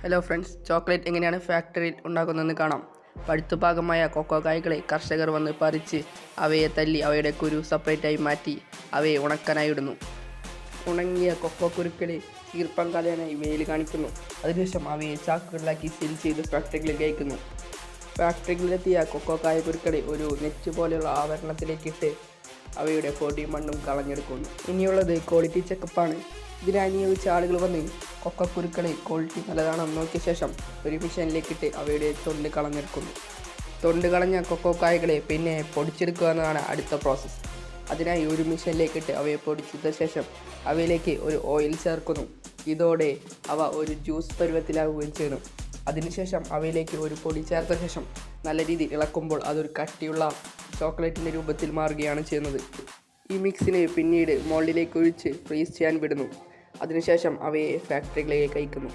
Hello friends, chocolate എങ്ങനെയാണ് ഫാക്ടറിയിൽ ഉണ്ടാക്കുന്നതെന്ന് കാണാം. പഴുത്തുപാകമായ കൊക്കോ കായ്കളെ കർഷകർ വന്ന് പറിച്ച് അവയെ തല്ലി അവയുടെ കുരു സെപ്പറേറ്റായി മാറ്റി അവയെ ഉണക്കാനായി ഇടുന്നു. ഉണങ്ങിയ കൊക്കോ കുരുക്കളെ ഈർപ്പം കളയാനായി വെയിൽ കാണിക്കുന്നു. അതിനുശേഷം അവയെ ചാക്കുകളിലാക്കി സീൽ ചെയ്ത് ഫാക്ടറികളിലേക്ക് അയക്കുന്നു. ഫാക്ടറികളിലെത്തിയ കൊക്കോ കായ കുരുക്കളെ ഒരു നെറ്റ് പോലെയുള്ള ആവരണത്തിലേക്കിട്ട് അവയുടെ പൊടിയും മണ്ണും കളഞ്ഞെടുക്കുന്നു. ഇനിയുള്ളത് ക്വാളിറ്റി ചെക്കപ്പാണ്. ഇതിനായി നിയോഗിച്ച ആളുകൾ വന്ന് കൊക്കക്കുരുക്കളെ ക്വാളിറ്റി നല്ലതാണെന്ന് നോക്കിയ ശേഷം ഒരു മെഷീനിലേക്കിട്ട് അവയുടെ തൊണ്ട് കളഞ്ഞെടുക്കുന്നു. തൊണ്ട് കളഞ്ഞ കൊക്കോ കായകളെ പിന്നെ പൊടിച്ചെടുക്കുക എന്നതാണ് അടുത്ത പ്രോസസ്സ്. അതിനായി ഒരു മെഷീനിലേക്കിട്ട് അവയെ പൊടിച്ചെടുത്ത ശേഷം അവയിലേക്ക് ഒരു ഓയിൽ ചേർക്കുന്നു. ഇതോടെ അവ ഒരു ജ്യൂസ് പരുവത്തിലാവുകയും ചെയ്യുന്നു. അതിനുശേഷം അവയിലേക്ക് ഒരു പൊടി ചേർത്ത ശേഷം നല്ല രീതിയിൽ ഇളക്കുമ്പോൾ അതൊരു കട്ടിയുള്ള ചോക്ലേറ്റിൻ്റെ രൂപത്തിൽ മാറുകയാണ് ചെയ്യുന്നത്. ഈ മിക്സിനെ പിന്നീട് മോൾഡിലേക്ക് ഒഴിച്ച് ഫ്രീസ് ചെയ്യാൻ വിടുന്നു. അതിനുശേഷം അവയെ ഫാക്ടറികളിലേക്ക് അയക്കുന്നു.